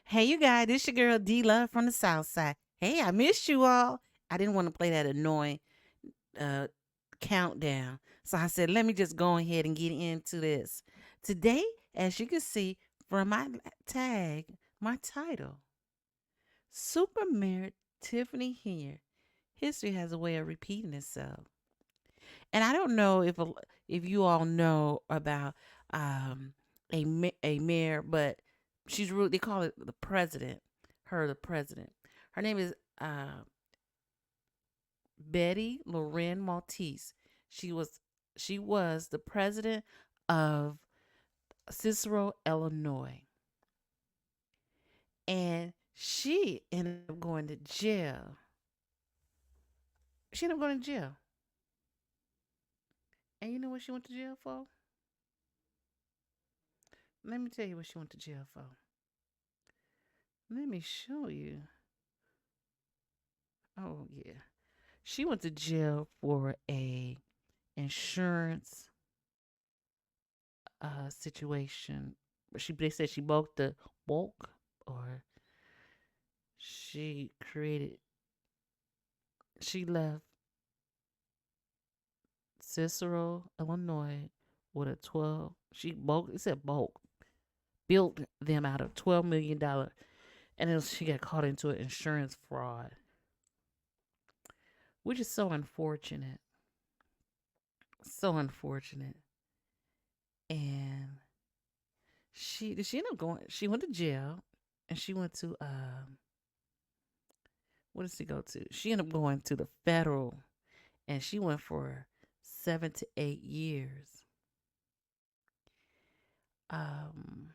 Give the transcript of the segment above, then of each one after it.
Hey, you guys, this your girl D Love from the South Side. Hey, I missed you all. I didn't want to play that annoying uh, countdown. So I said, let me just go ahead and get into this. Today, as you can see from my tag, my title, Super Mayor Tiffany Henyard. History has a way of repeating itself. And I don't know if you all know about a mayor, but she's really they call it the president. Her the president. Her name is Betty Loren Maltese. She was she was the president of Cicero, Illinois, and she ended up going to jail. She ended up going to jail, and you know what she went to jail for? Let me tell you what she went to jail for. Let me show you. Oh yeah. She went to jail for a insurance situation. They said she bulk or she created she left Cicero, Illinois with a 12 she bulk it said bulk built them out of $12 million, and then she got caught into an insurance fraud, which is so unfortunate. So unfortunate. And she ended up going she went to jail, and she went to what did she go to? She ended up going to the federal, and she went for 7 to 8 years. Um,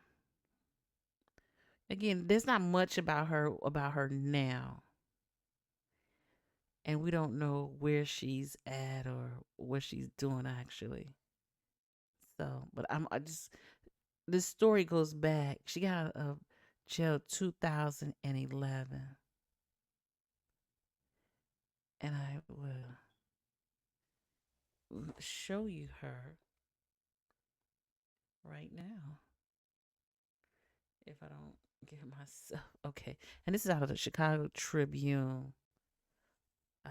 Again, there's not much about her now, and we don't know where she's at or what she's doing actually. So, but I just this story goes back. She got out of jail 2011, and I will show you her right now if I don't get myself okay. And this is out of the Chicago Tribune uh,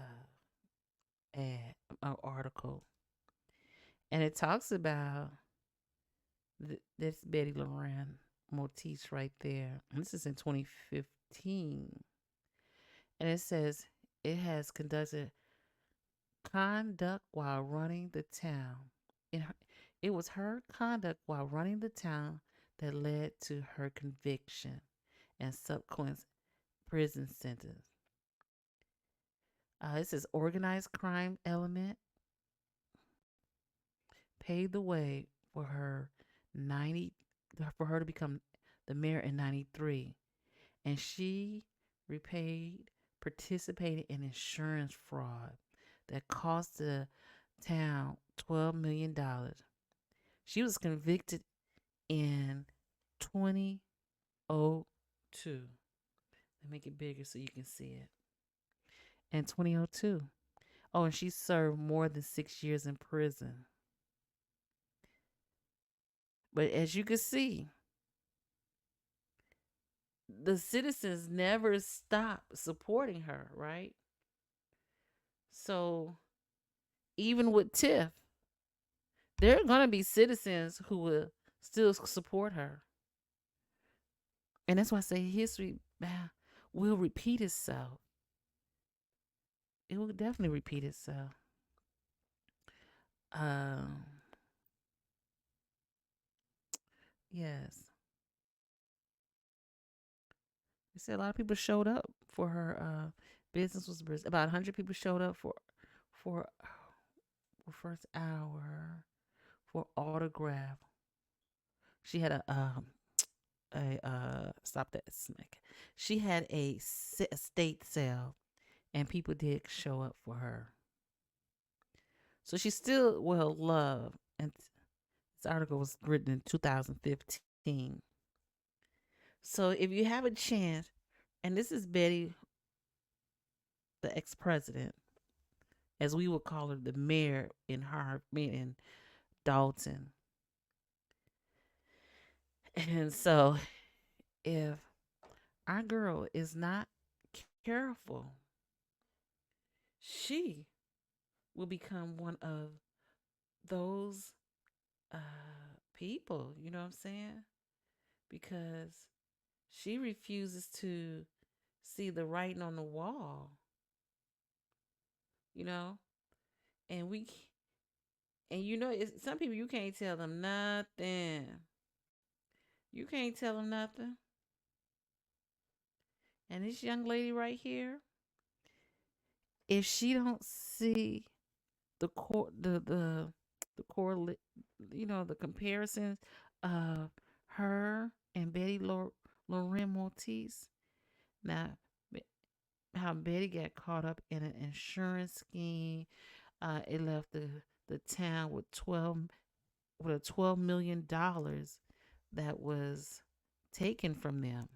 article, and it talks about this Betty Loran Motis right there. And this is in 2015, and it says it has conducted conduct while running the town. In her, it was her conduct while running the town that led to her conviction and subsequent prison sentence. It says organized crime element paved the way for her 90 for her to become the mayor in 93, and she repaid participated in insurance fraud that cost the town $12 million. She was convicted in 2002. Let me make it bigger so you can see it. In 2002. Oh, and she served more than 6 years in prison. But as you can see, the citizens never stopped supporting her, right? So even with Tiff, there are going to be citizens who will still support her. And that's why I say history will repeat itself. It will definitely repeat itself. Um, yes. They said a lot of people showed up for her business was brisk. About 100 people showed up for first hour for autograph. She had a stop that smack. She had a estate sale, and people did show up for her. So she's still well loved. And this article was written in 2015. So if you have a chance, and this is Betty, the ex-president, as we would call her, the mayor in in Dalton. And so if our girl is not careful, she will become one of those people, you know what I'm saying? Because she refuses to see the writing on the wall, you know? And and some people you can't tell them nothing. You can't tell them nothing. And this young lady right here, if she don't see the core the core the comparisons of her and Lorraine Maltese. Now, how Betty got caught up in an insurance scheme. It left the town with $12 million that was taken from them,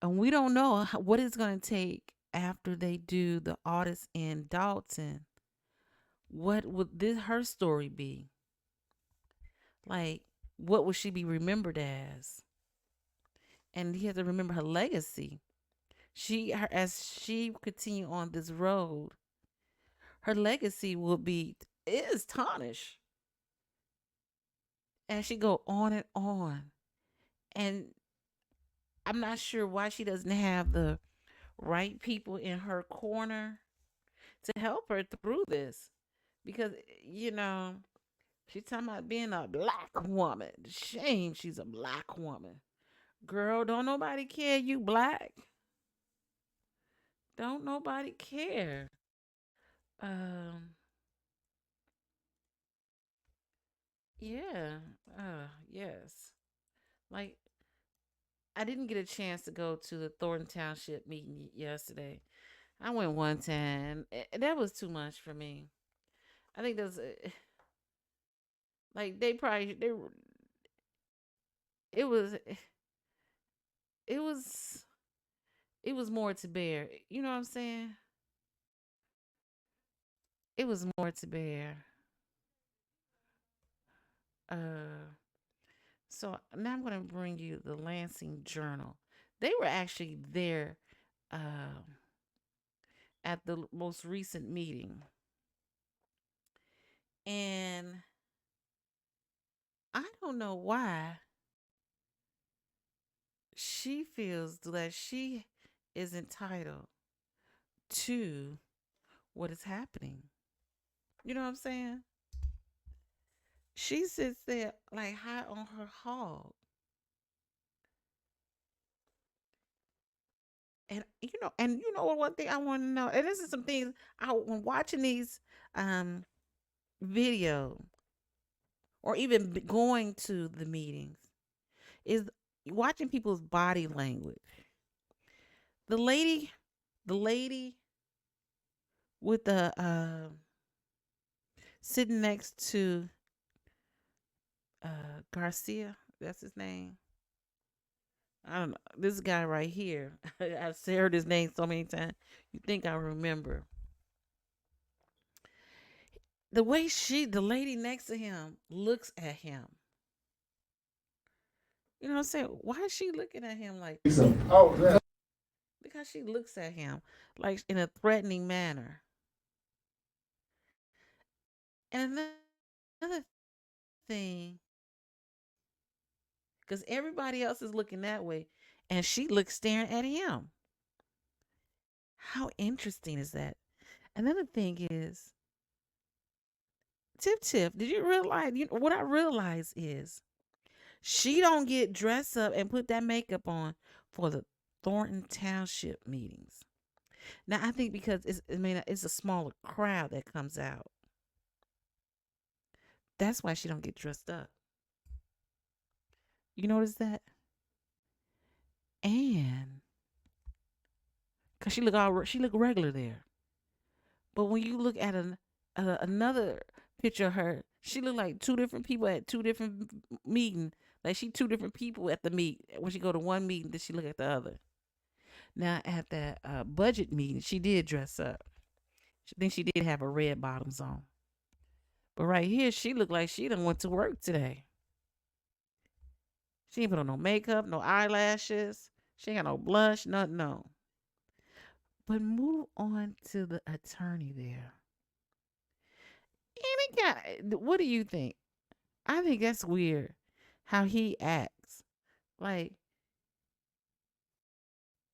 and we don't know what it's going to take after they do the audits in Dalton. What would her story be like? What would she be remembered as? And you have to remember her legacy. As she continue on this road, her legacy will be is tarnished. And she go on and on. And I'm not sure why she doesn't have the right people in her corner to help her through this. Because, you know, she's talking about being a black woman. Shame she's a black woman. Girl, don't nobody care you black. Don't nobody care. Um, yeah. Yes. Like I didn't get a chance to go to the Thornton Township meeting yesterday. I went one time. That was too much for me. I think that's like it was it was it was more to bear. You know what I'm saying? It was more to bear. Uh, so now I'm going to bring you the Lansing Journal. They were actually there at the most recent meeting, and I don't know why she feels that she is entitled to what is happening. You know what I'm saying? She sits there like high on her hog. And you know what one thing I want to know, and this is some things I when watching these um video or even going to the meetings is watching people's body language. The lady, the lady with the sitting next to Garcia, that's his name. I don't know. This guy right here. I've heard his name so many times. You think I remember. The way the lady next to him, looks at him. You know what I'm saying? Why is she looking at him like that? Oh, yeah. Because she looks at him like in a threatening manner. And another thing, because everybody else is looking that way, and she looks staring at him. How interesting is that? Another thing is, Tip, did you realize? What I realize is she don't get dressed up and put that makeup on for the Thornton Township meetings. Now I think because it's a smaller crowd that comes out. That's why she don't get dressed up. You notice that? And cause she look regular there. But when you look at another picture of her, she look like two different people at two different meetings. Like she two different people at the meet. When she go to one meeting, then she look at the other. Now at that budget meeting, she did dress up. I think she did have her red bottoms on. But right here, she looked like she done went to work today. She ain't put on no makeup, no eyelashes. She ain't got no blush, nothing, no. But move on to the attorney there. And it got, what do you think? I think that's weird how he acts. Like,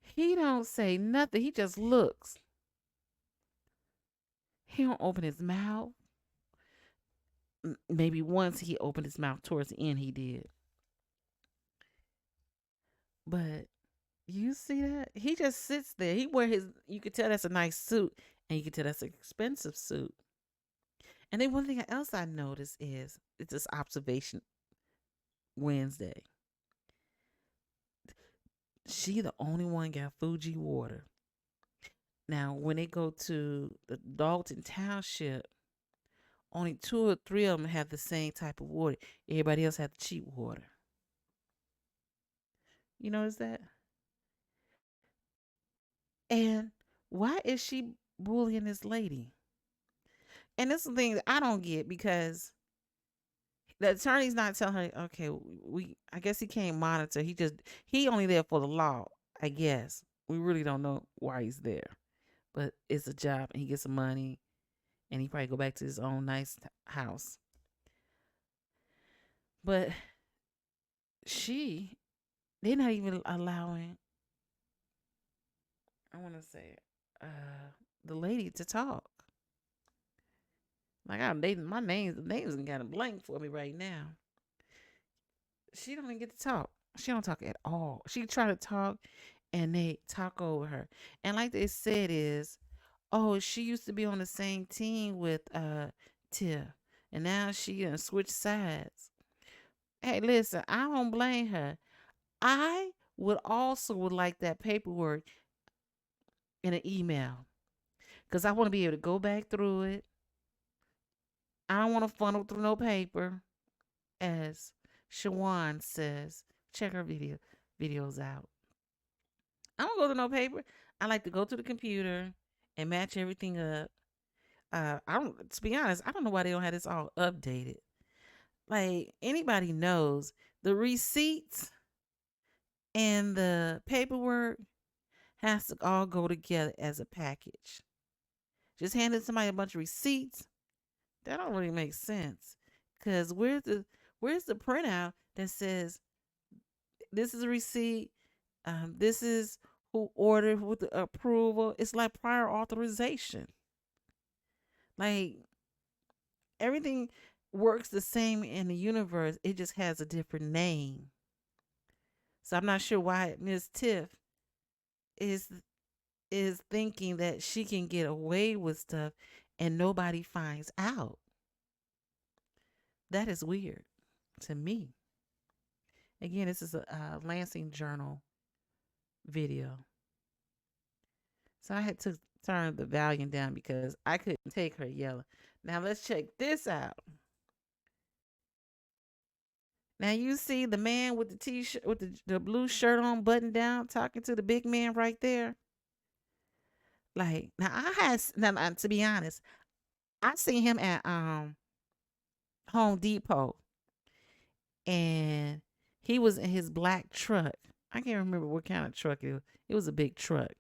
he don't say nothing. He just looks. He don't open his mouth. Maybe once he opened his mouth towards the end, he did. But you see that? He just sits there. He wear his. You could tell that's a nice suit, and you could tell that's an expensive suit. And then one thing else I noticed is it's this observation Wednesday. She the only one got Fuji water. Now, when they go to the Dalton Township, only two or three of them have the same type of water. Everybody else had the cheap water. You notice that? And why is she bullying this lady? And this is the thing that I don't get because the attorney's not telling her, okay, we I guess he can't monitor. He only there for the law, I guess. We really don't know why he's there. But it's a job and he gets some money and he probably go back to his own nice house. But they're not even allowing, I want to say, the lady to talk. Like my name's kind of blank for me right now. She don't even get to talk. She don't talk at all. She try to talk, and they talk over her. And like they said is, oh, she used to be on the same team with Tiff, and now she gonna switch sides. Hey, listen, I don't blame her. I would like that paperwork in an email because I want to be able to go back through it. I don't want to funnel through no paper, as Shawan says. Check her videos out. I don't go to no paper. I like to go to the computer and match everything up. I don't. To be honest, I don't know why they don't have this all updated. Like anybody knows, the receipts and the paperwork has to all go together as a package. Just handing somebody a bunch of receipts, that don't really make sense. Cause where's the printout that says this is a receipt, this is who ordered with the approval. It's like prior authorization. Like everything works the same in the universe. It just has a different name. So I'm not sure why Miss Tiff is is thinking that she can get away with stuff and nobody finds out. That is weird to me. Again, this is a Lansing Journal video. So I had to turn the volume down because I couldn't take her yelling. Now let's check this out. Now you see the man with the t-shirt with the blue shirt on, button down, talking to the big man right there. Like now, to be honest, I seen him at Home Depot, and he was in his black truck. I can't remember what kind of truck it was. It was a big truck,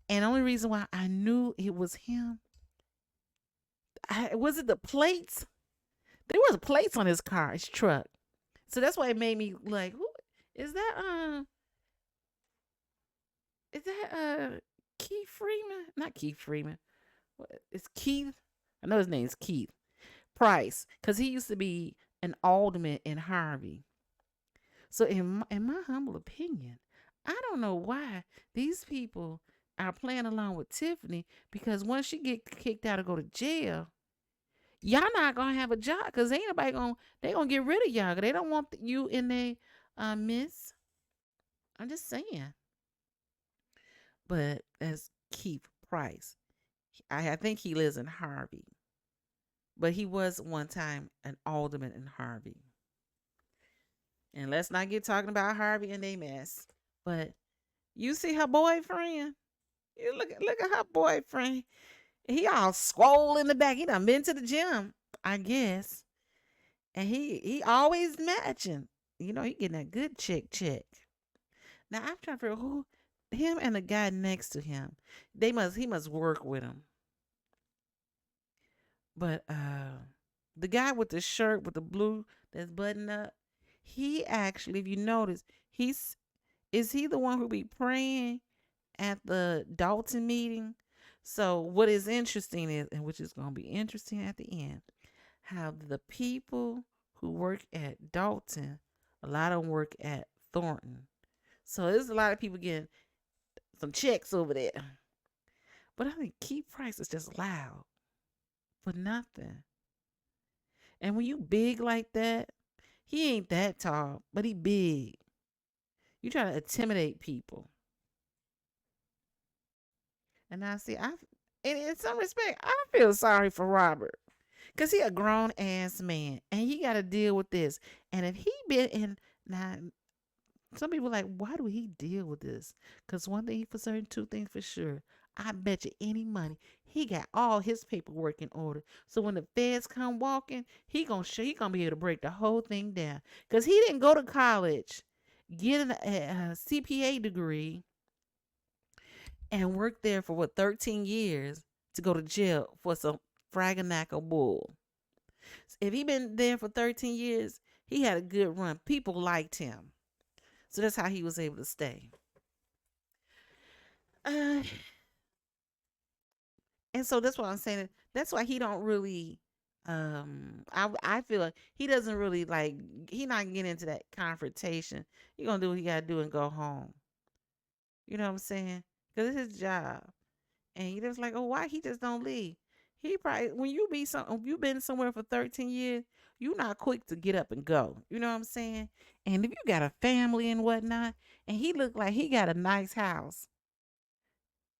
and the only reason why I knew it was him, was it the plates? There was plates on his car, his truck. So that's why it made me like, who is that? Is that Keith Freeman? Not Keith Freeman. What is Keith? I know his name's Keith Price, because he used to be an alderman in Harvey. So in my humble opinion, I don't know why these people are playing along with Tiffany, because once she get kicked out or go to jail, y'all not gonna have a job because ain't nobody gonna get rid of y'all. They don't want you in their miss. I'm just saying. But that's Keith Price. I think he lives in Harvey, but he was one time an alderman in Harvey. And let's not get talking about Harvey and they mess. But you see her boyfriend. You look at her boyfriend. He all swole in the back. He done been to the gym, I guess. And he always matching. You know, he getting that good check. Now I'm trying to figure who him and the guy next to him. He must work with him. But the guy with the shirt with the blue that's buttoned up, he actually, if you notice, he's is he the one who be praying at the Dalton meeting? So what is interesting is, and which is gonna be interesting at the end, how the people who work at Dalton, a lot of them work at Thornton. So there's a lot of people getting some checks over there. But I think Keith Price is just loud for nothing. And when you big like that, he ain't that tall, but he big. You try to intimidate people. And I see, and in some respect, I feel sorry for Robert. Cause he a grown ass man and he gotta deal with this. And if he been in now some people like, why do he deal with this? Cause one thing for certain, two things for sure. I bet you any money he got all his paperwork in order. So when the feds come walking, he gonna be able to break the whole thing down. Cause he didn't go to college, get a CPA degree, and work there for what 13 years to go to jail for some fraganaco bull. If he been there for 13 years, he had a good run. People liked him. So that's how he was able to stay. Uh, and so that's why I'm saying that's why he don't really I feel like he doesn't really like he not getting into that confrontation. He gonna do what he gotta do and go home. You know what I'm saying? Because it's his job. And he just like, oh, why he just don't leave? He probably when you been somewhere for 13 years, you not quick to get up and go. You know what I'm saying? And if you got a family and whatnot, and he looked like he got a nice house.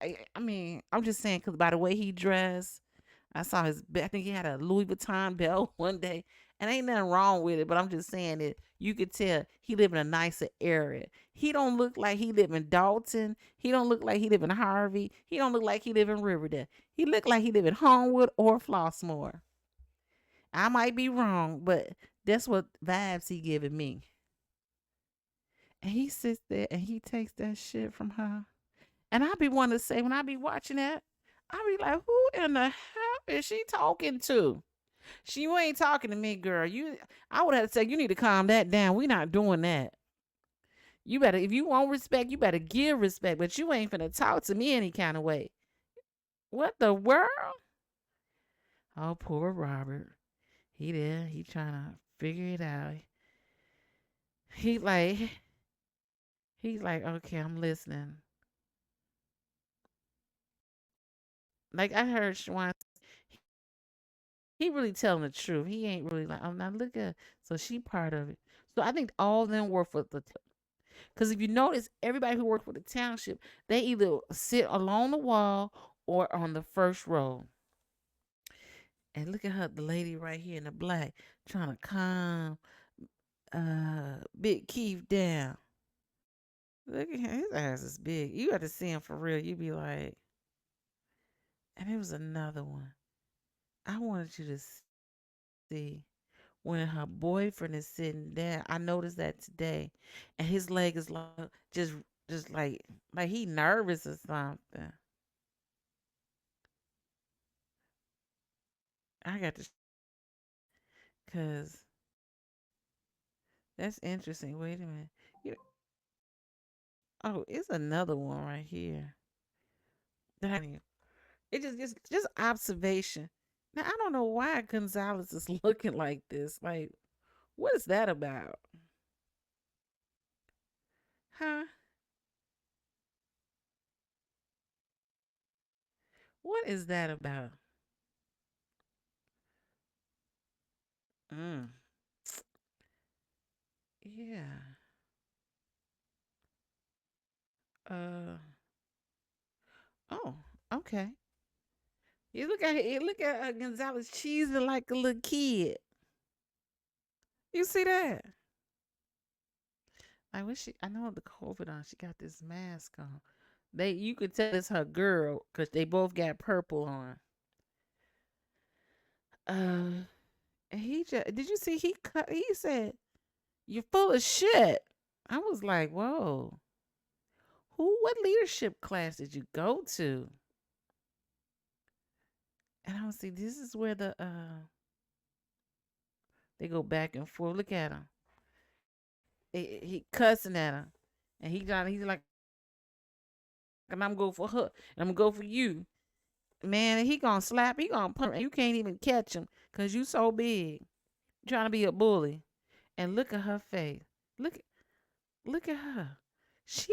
I mean, I'm just saying because by the way he dressed, I saw I think he had a Louis Vuitton belt one day, and ain't nothing wrong with it. But I'm just saying that you could tell he live in a nicer area. He don't look like he live in Dalton. He don't look like he live in Harvey. He don't look like he live in Riverdale. He look like he live in Homewood or Flossmoor. I might be wrong, but that's what vibes he giving me. And he sits there and he takes that shit from her. And I be wanting to say when I be watching that, I be like, who in the hell is she talking to? You ain't talking to me, girl. I would have to say you need to calm that down. We not doing that. You better, if you want respect, you better give respect. But you ain't finna talk to me any kind of way. What the world? Oh, poor Robert. He there. He trying to figure it out. He like, he's like, okay, I'm listening. Like I heard Schwan, he really telling the truth. He ain't really like, oh, now look at, so she part of it. So I think all of them work for the, because if you notice, everybody who works for the township, they either sit along the wall or on the first row. And look at her, the lady right here in the black, trying to calm Big Keith down. Look at him, his ass is big. You got to see him for real. You be like, and it was another one. I wanted you to see when her boyfriend is sitting there. I noticed that today, and his leg is like just just like he nervous or something. I got to because that's interesting. Wait a minute. You, oh, it's another one right here. It just observation. Now I don't know why Gonzalez is looking like this. Like, what is that about? Huh? What is that about? Mm. Yeah. Uh. Oh. Okay. You look at Gonzalez cheesing like a little kid. You see that? I wish she. I know the COVID on. She got this mask on. You could tell it's her girl because they both got purple on. Uh, and he just did you see he cut? He said you're full of shit. I was like, whoa. What leadership class did you go to? And I don't see, this is where they go back and forth. Look at him. He cussing at her. And he's like, and I'm going for her. And I'm gonna go for you. Man, he gonna slap, he gonna punch, and you can't even catch him because you so big. Trying to be a bully. And look at her face. Look look at her.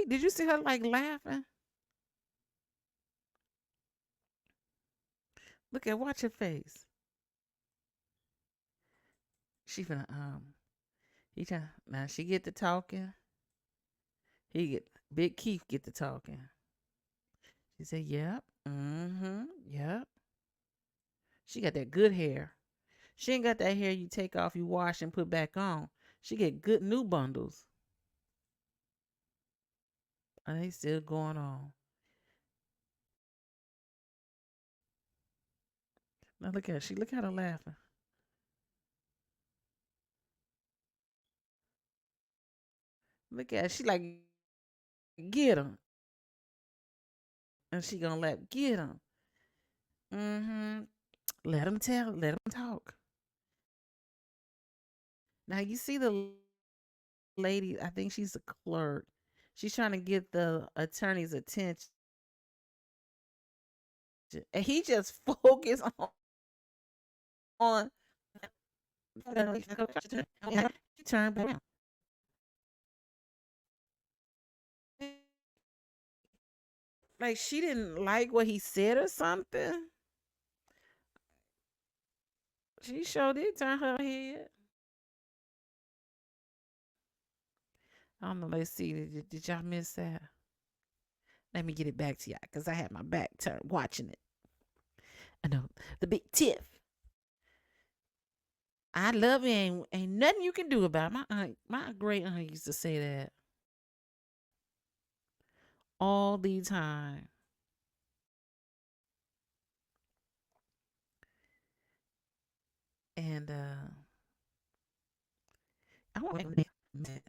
Did you see her like laughing? Watch her face. She finna he trying now she get to talking. He get Big Keith get to talking. She said, "Yep, yep." She got that good hair. She ain't got that hair you take off, you wash and put back on. She get good new bundles. And they still going on. Now look at her. Look at her laughing. Look at her. She like get him, and she gonna get him. Mm-hmm. Let him tell. Let him talk. Now you see the lady. I think she's a clerk. She's trying to get the attorney's attention, and he just focused on. She turned back. Like she didn't like what he said or something. She sure did turn her head. I don't know. Let's see. Did y'all miss that? Let me get it back to y'all because I had my back turned watching it. I know the big Tiff. I love it. Ain't nothing you can do about it. My great aunt used to say that all the time. And I want to admit,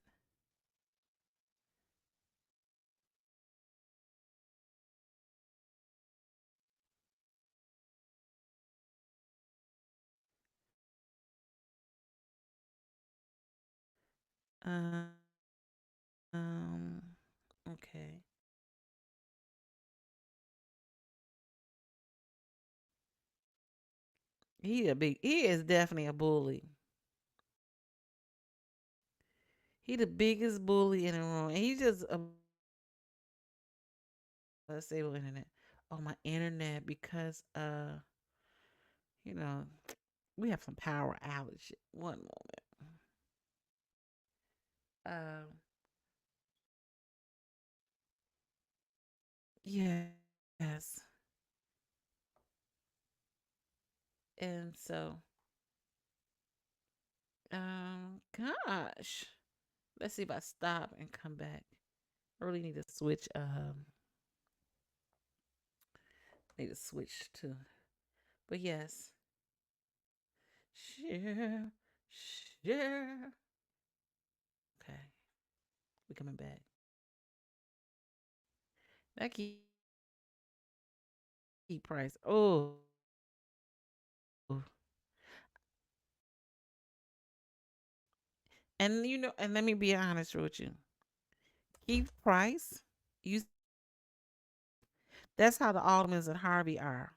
um, okay. He is definitely a bully. He the biggest bully in the room. And he just stable internet. Oh, my internet because you know, we have some power outage. One moment. Yes. And so, gosh. Let's see if I stop and come back. I really need to switch to, but yes. Share, share. Okay, we coming back. That key price. Oh, and and let me be honest with you. Keith Price, you. That's how the Aldermans and Harvey are.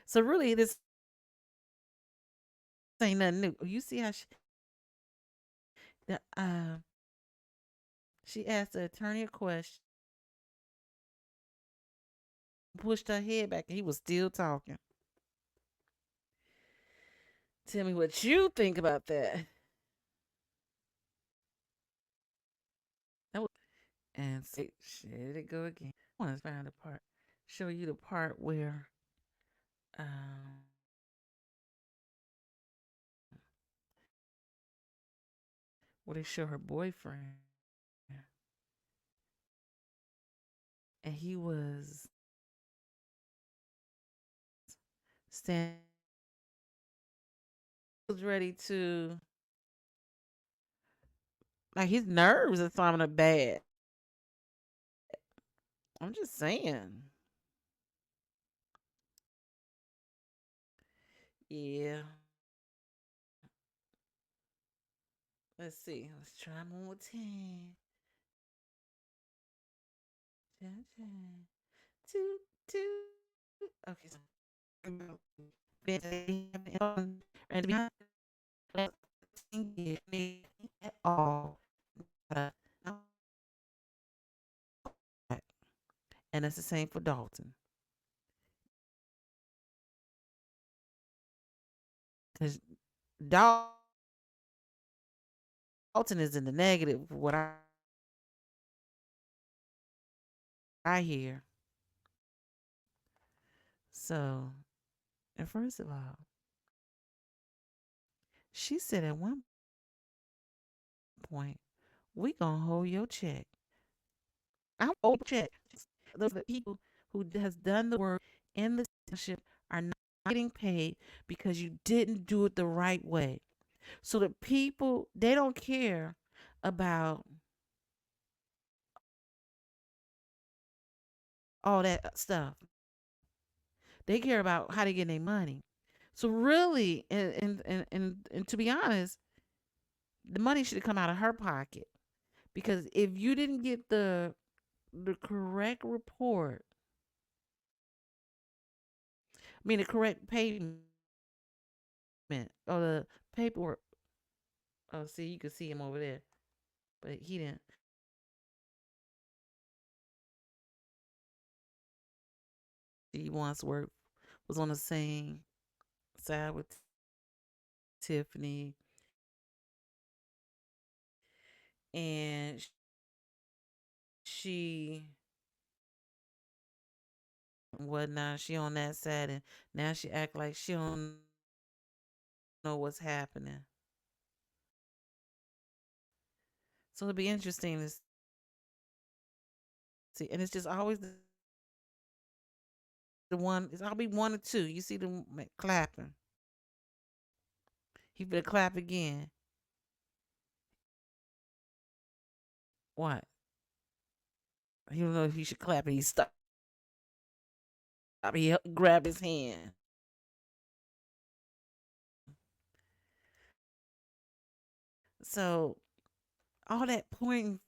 So really, this ain't nothing new. You see how the, she asked the attorney a question, pushed her head back, and he was still talking. Tell me what you think about that. That was, and see, shit, it go again. I want to find the part, show you the part um, where they show her boyfriend, and he stand was ready to Like his nerves are sounding bad. I'm just saying. Yeah. Let's see. Let's try one more time. Cha, cha. Toot, toot. Okay. So, and to be honest, at all. Uh, And that's the same for Dalton. Because Dalton is in the negative, what I hear. So, and first of all, she said at one point, we gonna hold your check. I'm hold check. Those are the people who has done the work in the township are not getting paid because you didn't do it the right way. So the people they don't care about all that stuff. They care about how they get their money. So really, and to be honest, the money should have come out of her pocket because if you didn't get the correct report, I mean the correct payment or the paperwork. Oh, see, you can see him over there, but he didn't. He once worked was on the same side with Tiffany, and she whatnot. She on that side, and now she act like she don't know what's happening. So it'll be interesting to see, and it's just always the one. It's always one or two. You see them clapping. He better clap again. What? He don't know if he should clap, and he stop. He grab his hand. So all that pointing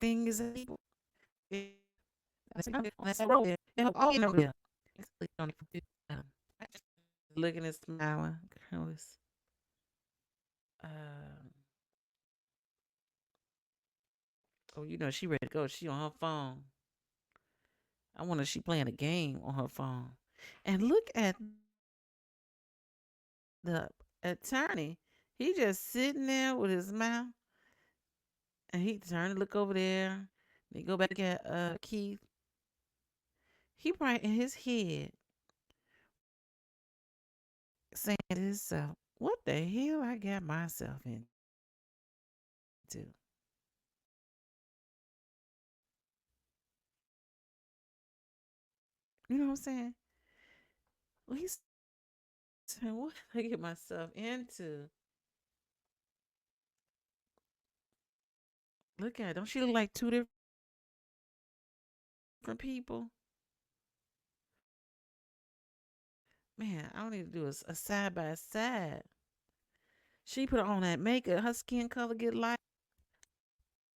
fingers at people. That's that road there. All you know there. Um, looking and smiling. Careless. Um, oh, you know she ready to go. She on her phone. I wonder if she playing a game on her phone. And look at the attorney. He just sitting there with his mouth, and he turned to look over there. They go back at Keith. He probably in his head saying to himself, "What the hell I got myself into?" You know what I'm saying? Well, he's saying, "What did I get myself into?" Look at, don't she look like two different people? Man, I don't need to do a side by side. She put on that makeup. Her skin color get light.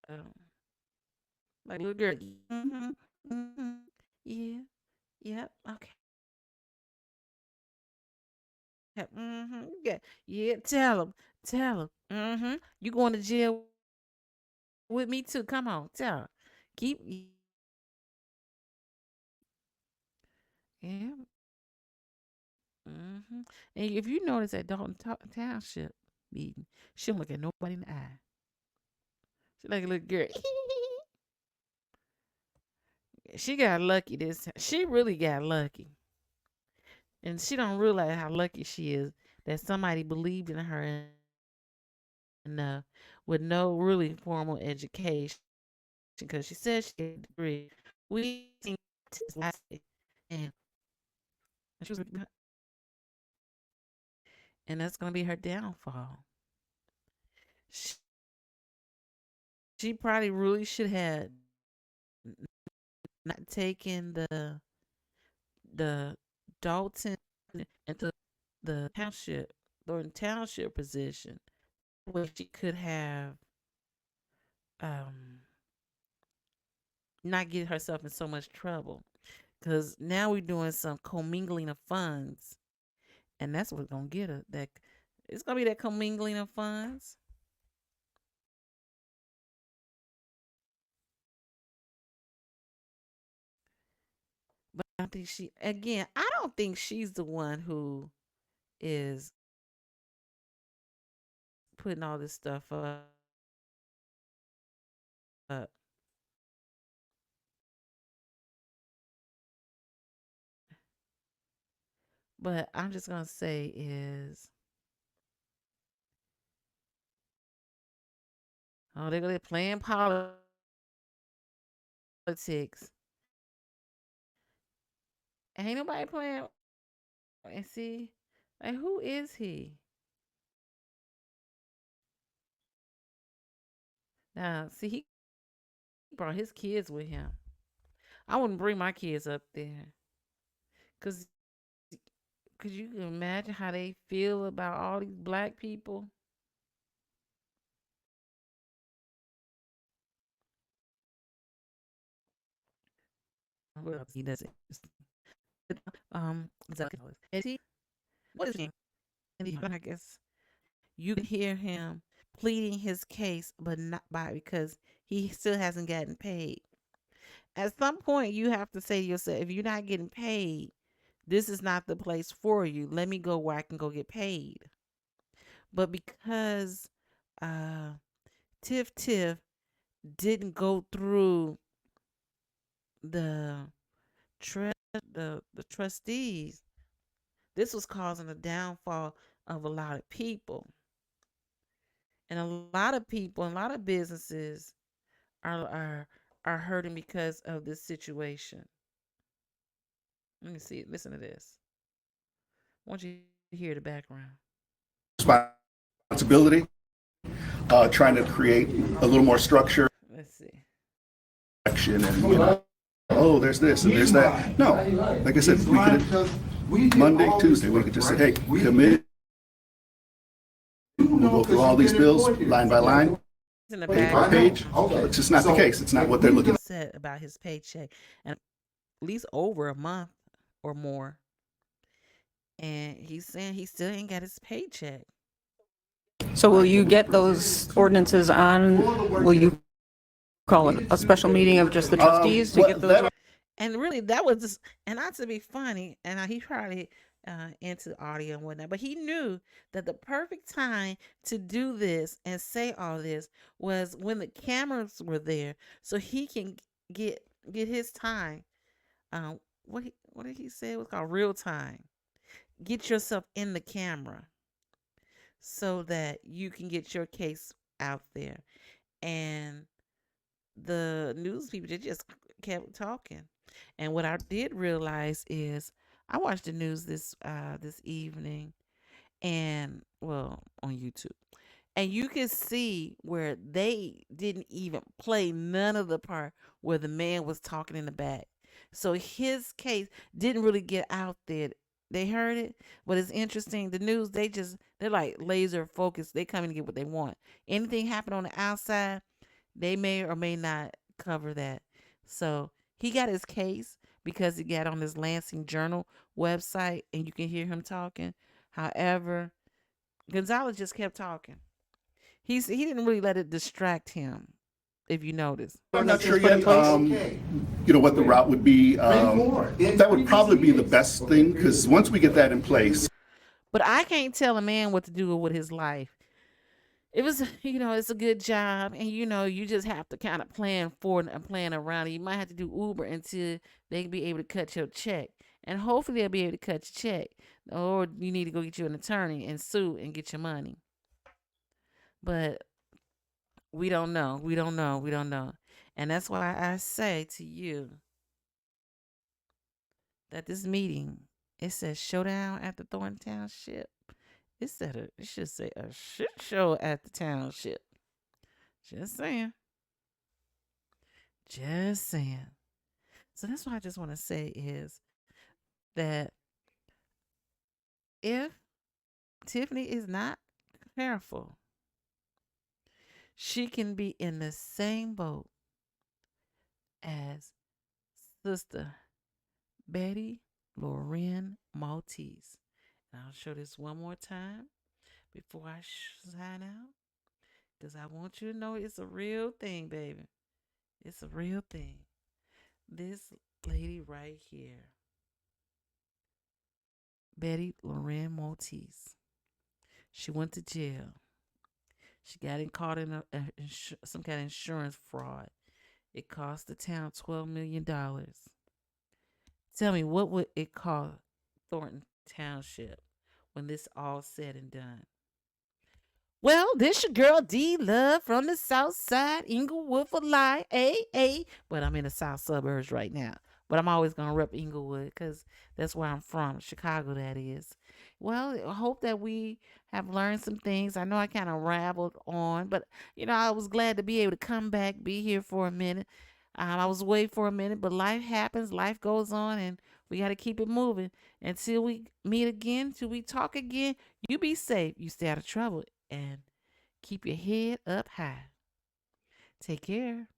Um, like little girl. Mm-hmm. Mm-hmm. Yeah. Yep. Okay. Yep. Mm-hmm. Yeah. Yeah. Tell him. Tell him. Mm-hmm. You going to jail with me too? Come on. Tell him. Keep. Yeah. Mm-hmm. And if you notice at Dalton Township meeting, she don't look at nobody in the eye. She like a little girl. She got lucky this time. She really got lucky. And she don't realize how lucky she is that somebody believed in her enough with no really formal education. Because she said she had a degree. We seen this last day. And she was, and that's gonna be her downfall. She probably really should have not taken the Dalton into the township position. Where she could have um not get herself in so much trouble. Because now we're doing some commingling of funds, and that's what's gonna get her. That it's gonna be that commingling of funds. But I think I don't think she's the one who is putting all this stuff up. But I'm just gonna say is, oh, they're gonna playing politics. Ain't nobody playing. And see, like who is he? Now, see, he brought his kids with him. I wouldn't bring my kids up there, cause could you imagine how they feel about all these black people? Well, he doesn't. Exactly. And he, what is he? And I guess you can hear him pleading his case, but not by because he still hasn't gotten paid. At some point, you have to say to yourself, if you're not getting paid, this is not the place for you. Let me go where I can go get paid. But because uh, Tiff didn't go through the trust the trustees, this was causing a downfall of a lot of people, and a lot of people, and a lot of businesses are are are hurting because of this situation. Let me see. Listen to this. I want you to hear the background. Responsibility, trying to create a little more structure, Let's see. action, and oh, there's this and there's that. No, like I said, we could Monday, Tuesday, we could just say, hey, commit. We'll go through all these bills line by line, In the page by background, page. It's just not the case. It's not what they're looking said about his paycheck, and at least over a month or more, and he's saying he still ain't got his paycheck. So will you get those ordinances on, will you call it a special meeting of just the trustees to get those? And really, that was just, and not to be funny, and he probably into audio and whatnot, but he knew that the perfect time to do this and say all this was when the cameras were there, so he can get get his time. What did he say? It was called real time. Get yourself in the camera so that you can get your case out there. And the news people, they just kept talking. And what I did realize is I watched the news this evening, and well, on YouTube. And you can see where they didn't even play none of the part where the man was talking in the back. So his case didn't really get out there. They heard it, but it's interesting. The news, they're like laser focused. They come in to get what they want. Anything happen on the outside, they may or may not cover that. So he got his case because he got on this Lansing Journal website, and you can hear him talking. However, Gonzalez just kept talking. He didn't really let it distract him, if you notice. I'm not sure yet. What the route would be. That would probably be the best thing because once we get that in place. But I can't tell a man what to do with his life. It was, it's a good job, and you just have to kind of plan for it and plan around it. You might have to do Uber until they can be able to cut your check, and hopefully they'll be able to cut your check, or you need to go get you an attorney and sue and get your money. But we don't know. We don't know. We don't know. And that's why I say to you that this meeting, it says showdown at the Thornton Township. It should say a shit show at the township. Just saying. Just saying. So that's what I just want to say is that if Tiffany is not careful, she can be in the same boat as Sister Betty Loren Maltese. And I'll show this one more time before I sign out because I want you to know it's a real thing, baby. It's a real thing. This lady right here, Betty Loren Maltese, she went to jail. She got caught in some kind of insurance fraud. It cost the town $12 million. Tell me, what would it cost Thornton Township when this all said and done? Well, this your girl D Love from the South Side, Inglewood for life. But I'm in the South suburbs right now. But I'm always gonna rep Inglewood because that's where I'm from, Chicago. That is. Well, I hope that we have learned some things. I know I kind of rambled on, but I was glad to be able to come back, be here for a minute. I was away for a minute, but life happens, life goes on, and we got to keep it moving until we meet again, till we talk again. You be safe, you stay out of trouble, and keep your head up high. Take care.